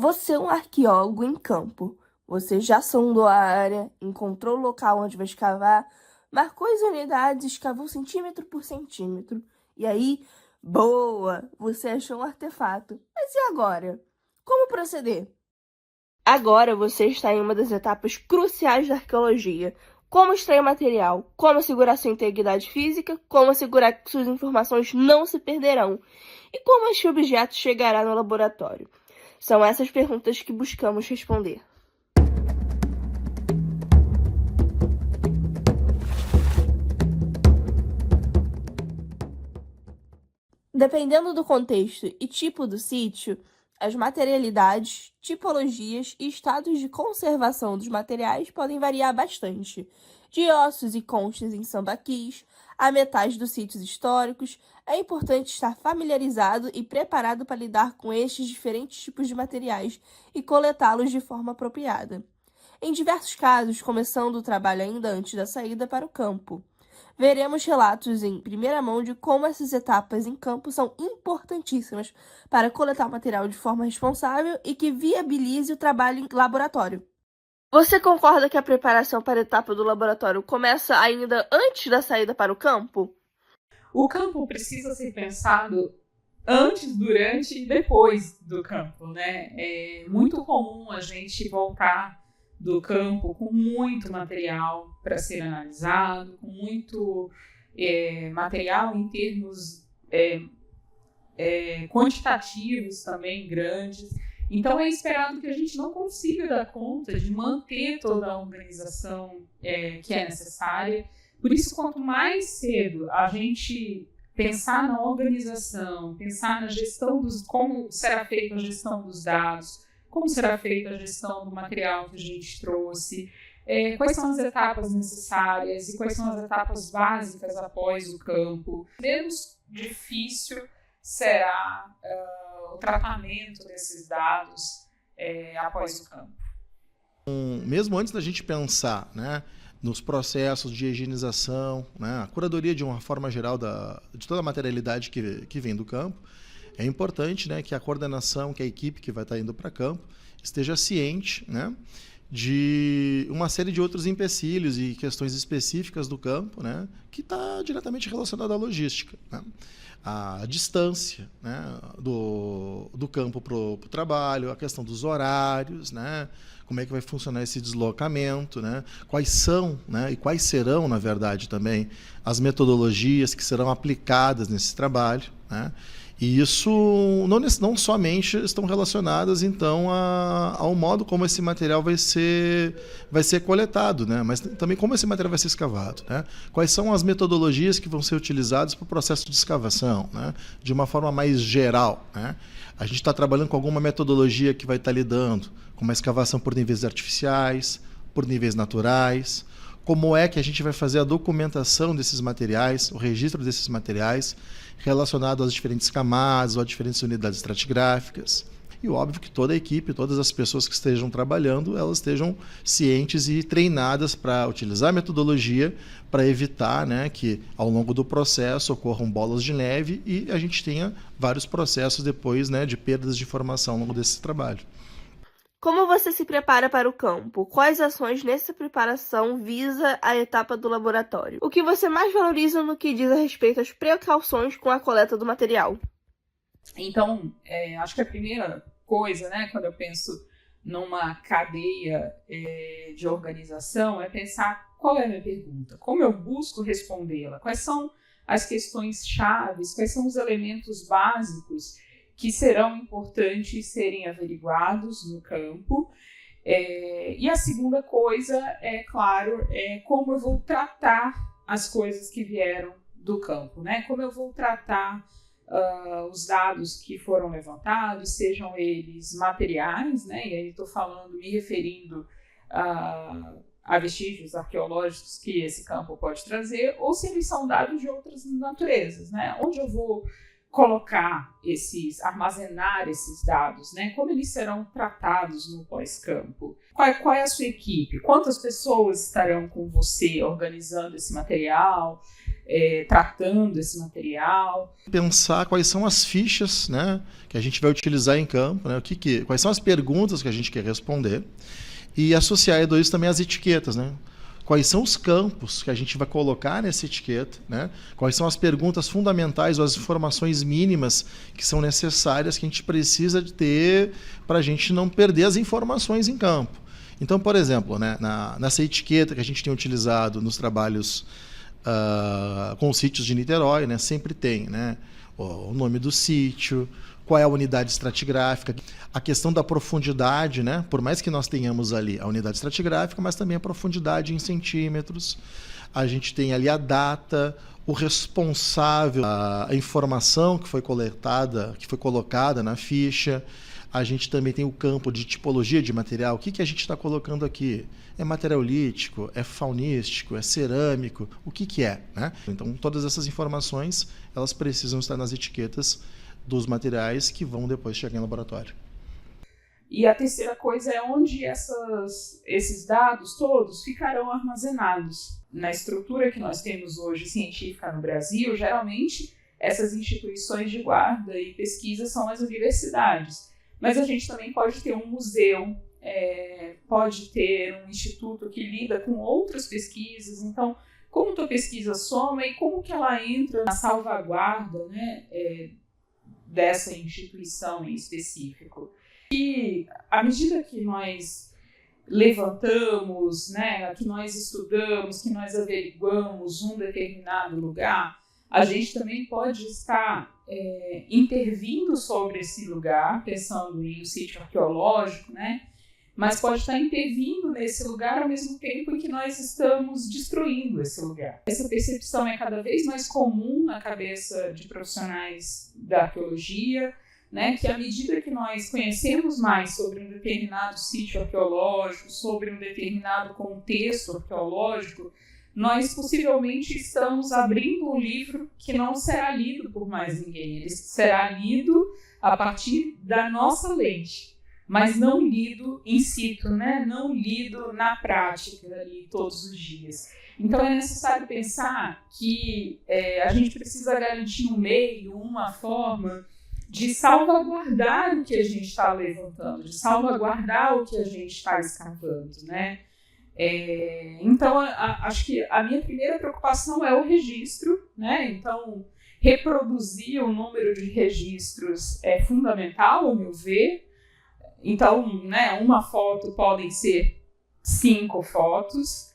Você é um arqueólogo em campo. Você já sondou a área, encontrou o local onde vai escavar, marcou as unidades, escavou centímetro por centímetro. E aí, boa! Você achou um artefato. Mas e agora? Como proceder? Agora você está em uma das etapas cruciais da arqueologia. Como extrair material, como assegurar sua integridade física, como assegurar que suas informações não se perderão e como este objeto chegará no laboratório. São essas perguntas que buscamos responder. Dependendo do contexto e tipo do sítio, as materialidades, tipologias e estados de conservação dos materiais podem variar bastante. De ossos e conchas em sambaquis a metais dos sítios históricos, é importante estar familiarizado e preparado para lidar com estes diferentes tipos de materiais e coletá-los de forma apropriada. Em diversos casos, começando o trabalho ainda antes da saída para o campo. Veremos relatos em primeira mão de como essas etapas em campo são importantíssimas para coletar material de forma responsável e que viabilize o trabalho em laboratório. Você concorda que a preparação para a etapa do laboratório começa ainda antes da saída para o campo? O campo precisa ser pensado antes, durante e depois do campo, né? É muito comum a gente voltar do campo com muito material para ser analisado, com muito material em termos quantitativos também grandes. Então é esperado que a gente não consiga dar conta de manter toda a organização que é necessária. Por isso, quanto mais cedo a gente pensar na organização, pensar na gestão como será feita a gestão dos dados, como será feita a gestão do material que a gente trouxe, quais são as etapas necessárias e quais são as etapas básicas após o campo. Menos difícil será o tratamento desses dados após o campo. Mesmo antes da gente pensar, né, nos processos de higienização, né, a curadoria de uma forma geral de toda a materialidade que vem do campo, é importante, né, que a coordenação, que a equipe que vai estar indo para campo esteja ciente, né, de uma série de outros empecilhos e questões específicas do campo, né, que está diretamente relacionada à logística, né? A distância, né, do campo para o trabalho, a questão dos horários, né, como é que vai funcionar esse deslocamento, né, quais são, né, e quais serão, na verdade, também as metodologias que serão aplicadas nesse trabalho, né, e isso não somente estão relacionadas, então, ao modo como esse material vai ser coletado, né? Mas também como esse material vai ser escavado, né? Quais são as metodologias que vão ser utilizadas para o processo de escavação, né? De uma forma mais geral, né? A gente está trabalhando com alguma metodologia que vai estar lidando com uma escavação por níveis artificiais, por níveis naturais. Como é que a gente vai fazer a documentação desses materiais, o registro desses materiais, relacionado às diferentes camadas ou às diferentes unidades estratigráficas. E óbvio que toda a equipe, todas as pessoas que estejam trabalhando, elas estejam cientes e treinadas para utilizar a metodologia para evitar, né, que ao longo do processo ocorram bolas de neve e a gente tenha vários processos depois, né, de perdas de informação ao longo desse trabalho. Como você se prepara para o campo? Quais ações nessa preparação visa a etapa do laboratório? O que você mais valoriza no que diz a respeito às precauções com a coleta do material? Então, acho que a primeira coisa, né, quando eu penso numa cadeia de organização, é pensar qual é a minha pergunta, como eu busco respondê-la, quais são as questões chaves, quais são os elementos básicos que serão importantes serem averiguados no campo. E a segunda coisa, claro, é como eu vou tratar as coisas que vieram do campo, né? Como eu vou tratar os dados que foram levantados, sejam eles materiais, né? E aí estou me referindo a vestígios arqueológicos que esse campo pode trazer, ou se eles são dados de outras naturezas, né? Onde eu vou armazenar esses dados, né? Como eles serão tratados no pós-campo? Qual é a sua equipe? Quantas pessoas estarão com você organizando esse material? tratando esse material. Pensar quais são as fichas, né, que a gente vai utilizar em campo, né, quais são as perguntas que a gente quer responder, e associar a isso também as etiquetas, né? Quais são os campos que a gente vai colocar nessa etiqueta, né? Quais são as perguntas fundamentais ou as informações mínimas que são necessárias que a gente precisa de ter para a gente não perder as informações em campo. Então, por exemplo, né, nessa etiqueta que a gente tem utilizado nos trabalhos com os sítios de Niterói, né, sempre tem, né, o nome do sítio, qual é a unidade estratigráfica, a questão da profundidade, né, por mais que nós tenhamos ali a unidade estratigráfica, mas também a profundidade em centímetros, a gente tem ali a data, o responsável, a informação que foi coletada, que foi colocada na ficha. A gente também tem o campo de tipologia de material. O que a gente está colocando aqui? É material lítico? É faunístico? É cerâmico? O que é? Né? Então, todas essas informações elas precisam estar nas etiquetas dos materiais que vão depois chegar em laboratório. E a terceira coisa é onde esses dados todos ficarão armazenados. Na estrutura que nós temos hoje científica no Brasil, geralmente essas instituições de guarda e pesquisa são as universidades. Mas a gente também pode ter um museu, pode ter um instituto que lida com outras pesquisas. Então, como tua pesquisa soma e como que ela entra na salvaguarda, né, dessa instituição em específico? E à medida que nós levantamos, né, que nós estudamos, que nós averiguamos um determinado lugar, a gente também pode estar intervindo sobre esse lugar, pensando em um sítio arqueológico, né? Mas pode estar intervindo nesse lugar ao mesmo tempo em que nós estamos destruindo esse lugar. Essa percepção é cada vez mais comum na cabeça de profissionais da arqueologia, né? Que à medida que nós conhecemos mais sobre um determinado sítio arqueológico, sobre um determinado contexto arqueológico, nós possivelmente estamos abrindo um livro que não será lido por mais ninguém. Ele será lido a partir da nossa lente, mas não lido in situ, né? Não lido na prática ali todos os dias. Então é necessário pensar que a gente precisa garantir um meio, uma forma de salvaguardar o que a gente está levantando, de salvaguardar o que a gente está escavando, né? Então, acho que a minha primeira preocupação é o registro, né? Então, reproduzir o número de registros é fundamental, ao meu ver. Então, né, uma foto podem ser 5 fotos.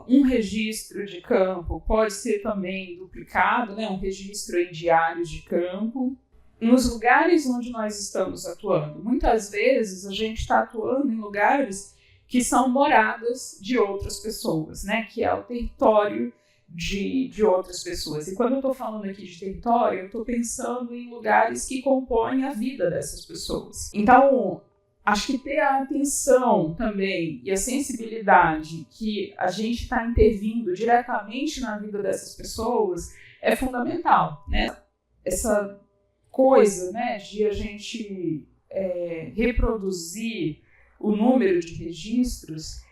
Um registro de campo pode ser também duplicado, né? Um registro em diários de campo. Nos lugares onde nós estamos atuando, muitas vezes a gente está atuando em lugares que são moradas de outras pessoas, né? Que é o território de outras pessoas. E quando eu estou falando aqui de território, eu estou pensando em lugares que compõem a vida dessas pessoas. Então, acho que ter a atenção também e a sensibilidade que a gente está intervindo diretamente na vida dessas pessoas é fundamental, né? Essa coisa, né, de a gente reproduzir o número de registros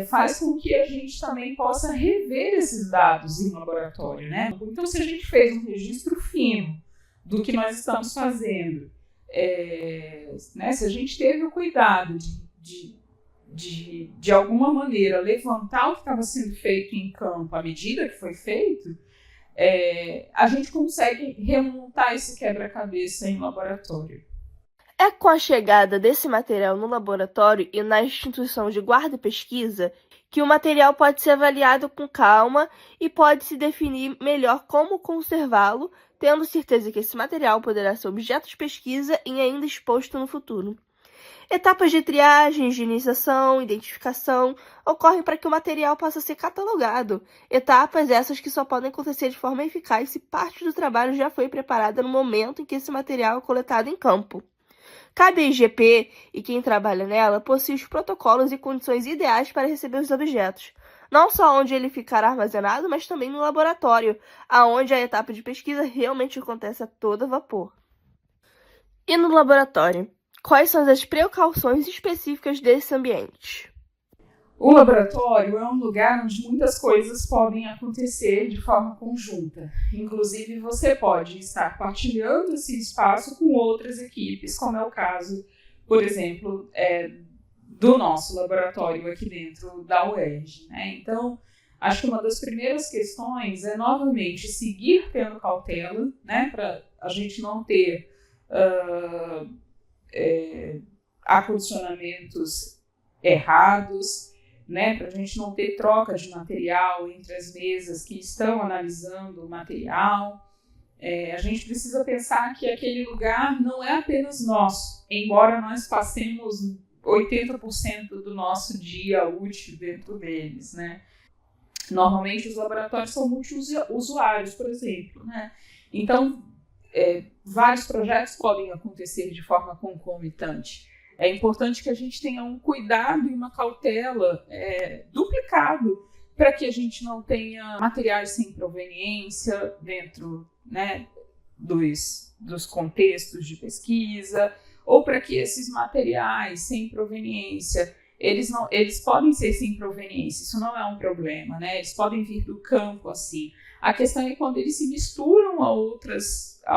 faz com que a gente também possa rever esses dados em laboratório, né? Então, se a gente fez um registro fino do que nós estamos fazendo, né, se a gente teve o cuidado de alguma maneira levantar o que estava sendo feito em campo à medida que foi feito, a gente consegue remontar esse quebra-cabeça em laboratório. É com a chegada desse material no laboratório e na instituição de guarda e pesquisa que o material pode ser avaliado com calma e pode se definir melhor como conservá-lo, tendo certeza que esse material poderá ser objeto de pesquisa e ainda exposto no futuro. Etapas de triagem, higienização, identificação ocorrem para que o material possa ser catalogado. Etapas essas que só podem acontecer de forma eficaz se parte do trabalho já foi preparada no momento em que esse material é coletado em campo. Cabe à IGP e quem trabalha nela possuir os protocolos e condições ideais para receber os objetos, não só onde ele ficará armazenado, mas também no laboratório, aonde a etapa de pesquisa realmente acontece a todo vapor. E no laboratório, quais são as precauções específicas desse ambiente? O laboratório é um lugar onde muitas coisas podem acontecer de forma conjunta. Inclusive, você pode estar partilhando esse espaço com outras equipes, como é o caso, por exemplo, do nosso laboratório aqui dentro da UERJ, né? Então, acho que uma das primeiras questões é, novamente, seguir tendo cautela, né, para a gente não ter acondicionamentos errados, né, para a gente não ter troca de material entre as mesas que estão analisando o material. A gente precisa pensar que aquele lugar não é apenas nosso, embora nós passemos 80% do nosso dia útil dentro deles, né? Normalmente os laboratórios são multiusuários, por exemplo, né? Então, vários projetos podem acontecer de forma concomitante. É importante que a gente tenha um cuidado e uma cautela duplicado para que a gente não tenha materiais sem proveniência dentro, né, dos contextos de pesquisa, ou para que esses materiais sem proveniência, eles podem ser sem proveniência, isso não é um problema, né? Eles podem vir do campo assim. A questão é quando eles se misturam a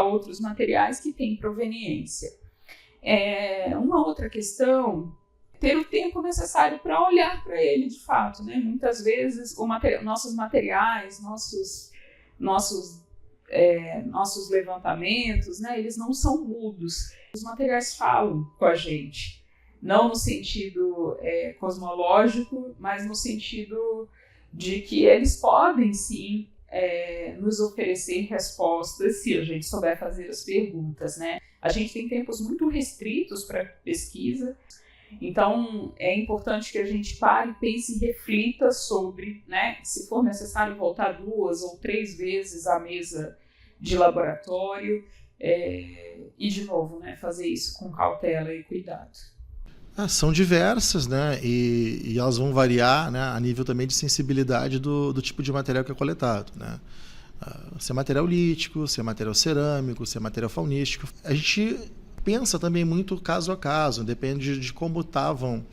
outros materiais que têm proveniência. Uma outra questão, ter o tempo necessário para olhar para ele de fato, né? Muitas vezes nossos materiais, nossos levantamentos, né? Eles não são mudos. Os materiais falam com a gente, não no sentido cosmológico, mas no sentido de que eles podem sim nos oferecer respostas se a gente souber fazer as perguntas, né? A gente tem tempos muito restritos para pesquisa, então é importante que a gente pare, pense e reflita sobre, né, se for necessário voltar 2 ou 3 vezes à mesa de laboratório e, de novo, né, fazer isso com cautela e cuidado. São diversas, né? E elas vão variar, né, a nível também de sensibilidade do tipo de material que é coletado, né? Se é material lítico, se é material cerâmico, se é material faunístico. A gente pensa também muito caso a caso, depende de como estavam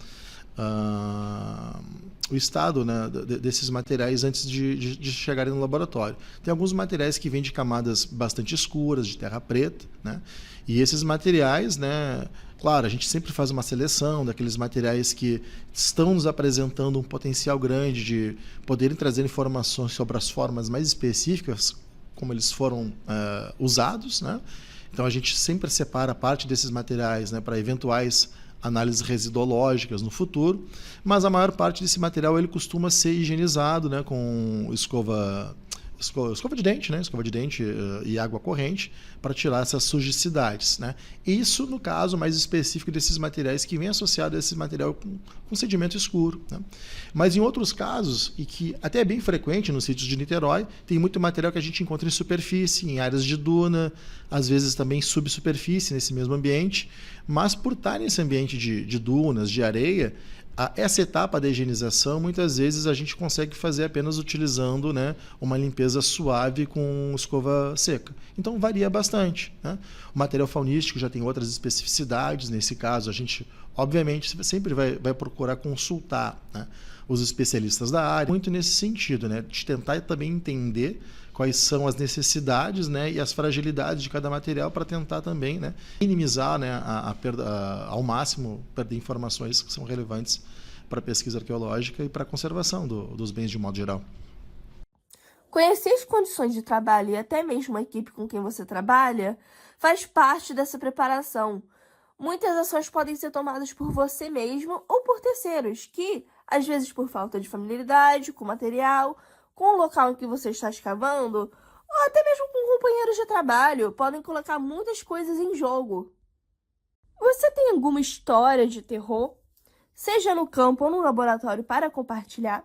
o estado, né, desses materiais antes de chegarem no laboratório. Tem alguns materiais que vêm de camadas bastante escuras, de terra preta, né? E esses materiais, né, claro, a gente sempre faz uma seleção daqueles materiais que estão nos apresentando um potencial grande de poderem trazer informações sobre as formas mais específicas, como eles foram usados, né? Então a gente sempre separa parte desses materiais, né, para eventuais análises residuológicas no futuro, mas a maior parte desse material ele costuma ser higienizado, né, com escova de dente, né? Escova de dente e água corrente para tirar essas sujicidades, né? Isso no caso mais específico desses materiais que vem associado a esse material com sedimento escuro, né? Mas em outros casos, e que até é bem frequente nos sítios de Niterói, tem muito material que a gente encontra em superfície, em áreas de duna, às vezes também subsuperfície nesse mesmo ambiente, mas por estar nesse ambiente de dunas, de areia, essa etapa da higienização, muitas vezes a gente consegue fazer apenas utilizando, né, uma limpeza suave com escova seca. Então varia bastante, né? O material faunístico já tem outras especificidades. Nesse caso, a gente, obviamente, sempre vai procurar consultar, né, os especialistas da área, muito nesse sentido, né, de tentar também entender quais são as necessidades, né, e as fragilidades de cada material para tentar também, né, minimizar, né, a perda, ao máximo, perder informações que são relevantes para a pesquisa arqueológica e para a conservação dos bens de um modo geral. Conhecer as condições de trabalho e até mesmo a equipe com quem você trabalha faz parte dessa preparação. Muitas ações podem ser tomadas por você mesmo ou por terceiros, que, às vezes por falta de familiaridade com o material, com o local em que você está escavando, ou até mesmo com companheiros de trabalho, podem colocar muitas coisas em jogo. Você tem alguma história de terror, seja no campo ou no laboratório, para compartilhar?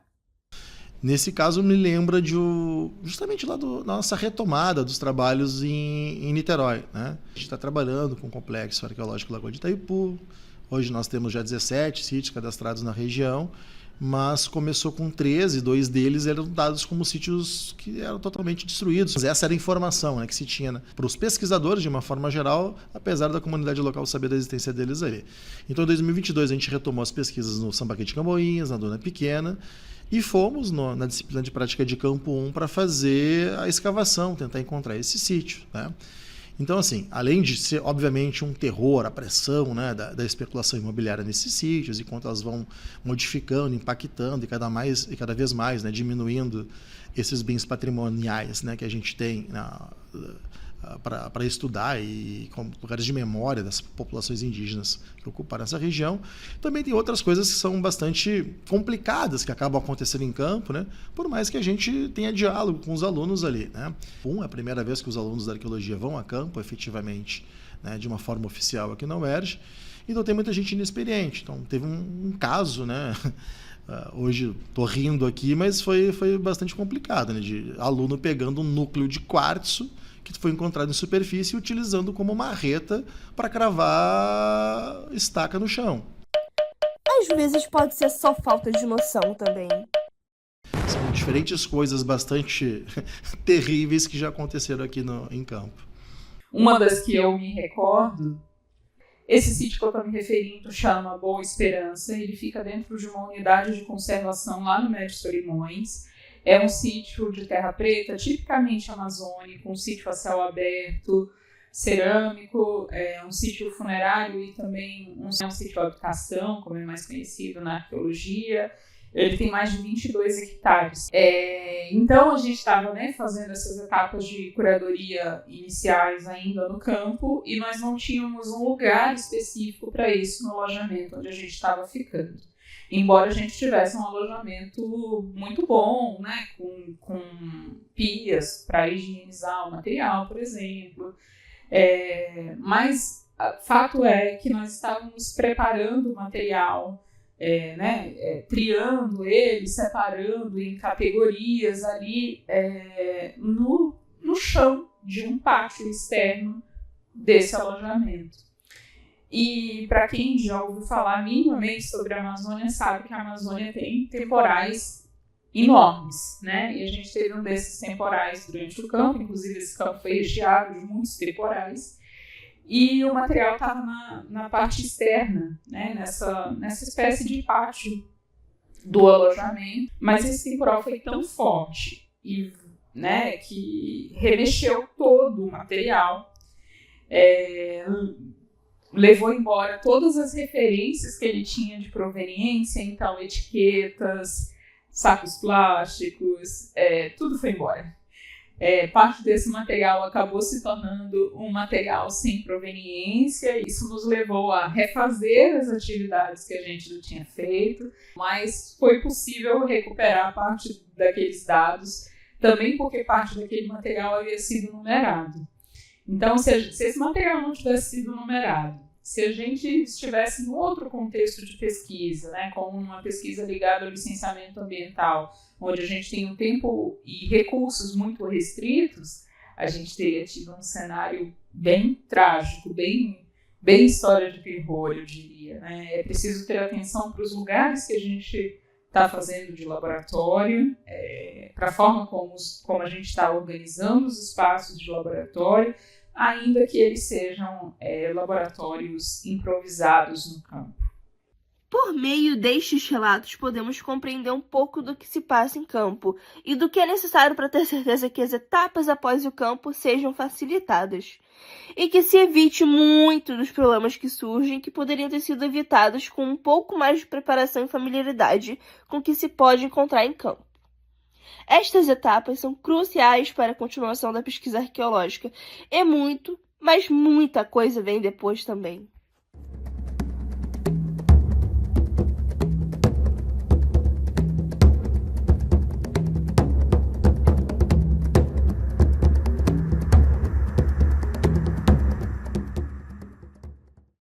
Nesse caso, me lembra justamente lá da nossa retomada dos trabalhos em Niterói, né? A gente está trabalhando com o Complexo Arqueológico Lagoa de Itaipu. Hoje nós temos já 17 sítios cadastrados na região. mas começou com 13, 2 deles eram dados como sítios que eram totalmente destruídos. Mas essa era a informação, né, que se tinha, né, para os pesquisadores, de uma forma geral, apesar da comunidade local saber da existência deles ali. Então, em 2022, a gente retomou as pesquisas no Sambaqui de Camboinhas, na Duna Pequena, e fomos na disciplina de prática de campo 1 para fazer a escavação, tentar encontrar esse sítio, né? Então, assim, além de ser, obviamente, um terror, a pressão, né, da especulação imobiliária nesses sítios, enquanto elas vão modificando, impactando e cada vez mais, né, diminuindo esses bens patrimoniais, né, que a gente tem para estudar e como lugares de memória das populações indígenas que ocuparam essa região. Também tem outras coisas que são bastante complicadas que acabam acontecendo em campo, né? Por mais que a gente tenha diálogo com os alunos ali, né? É a primeira vez que os alunos da arqueologia vão a campo, efetivamente, né, de uma forma oficial aqui na UERJ. Então tem muita gente inexperiente. Então teve um caso, né? Hoje estou rindo aqui, mas foi bastante complicado, né? De aluno pegando um núcleo de quartzo que foi encontrado em superfície e utilizando como marreta para cravar estaca no chão. Às vezes pode ser só falta de noção também. São diferentes coisas bastante terríveis que já aconteceram aqui em campo. Uma das que eu me recordo, esse sítio que eu estou me referindo chama Boa Esperança. Ele fica dentro de uma unidade de conservação lá no Médio Solimões. É um sítio de terra preta, tipicamente amazônico, um sítio a céu aberto, cerâmico, um sítio funerário e também um sítio de habitação, como é mais conhecido na arqueologia. Ele tem mais de 22 hectares. Então, a gente estava, né, fazendo essas etapas de curadoria iniciais ainda no campo e nós não tínhamos um lugar específico para isso no alojamento onde a gente estava ficando. Embora a gente tivesse um alojamento muito bom, né, com pias para higienizar o material, por exemplo. Mas fato é que nós estávamos preparando o material, triando ele, separando em categorias ali no chão de um pátio externo desse alojamento. E para quem já ouviu falar minimamente sobre a Amazônia, sabe que a Amazônia tem temporais enormes, né? E a gente teve um desses temporais durante o campo, inclusive esse campo foi recheado de muitos temporais, e o material estava na parte externa, né? Nessa espécie de pátio do alojamento, mas esse temporal foi tão forte e, né, que remexeu todo o material, levou embora todas as referências que ele tinha de proveniência, então etiquetas, sacos plásticos, tudo foi embora. Parte desse material acabou se tornando um material sem proveniência. Isso nos levou a refazer as atividades que a gente não tinha feito, mas foi possível recuperar parte daqueles dados, também porque parte daquele material havia sido numerado. Então, se esse material não tivesse sido numerado, se a gente estivesse em outro contexto de pesquisa, né, como uma pesquisa ligada ao licenciamento ambiental, onde a gente tem um tempo e recursos muito restritos, a gente teria tido um cenário bem trágico, bem história de terror, eu diria, né? É preciso ter atenção para os lugares que a gente está fazendo de laboratório, para a forma como a gente está organizando os espaços de laboratório, ainda que eles sejam laboratórios improvisados no campo. Por meio destes relatos, podemos compreender um pouco do que se passa em campo e do que é necessário para ter certeza que as etapas após o campo sejam facilitadas e que se evite muito dos problemas que surgem que poderiam ter sido evitados com um pouco mais de preparação e familiaridade com o que se pode encontrar em campo. Estas etapas são cruciais para a continuação da pesquisa arqueológica e muito, mas muita coisa vem depois também.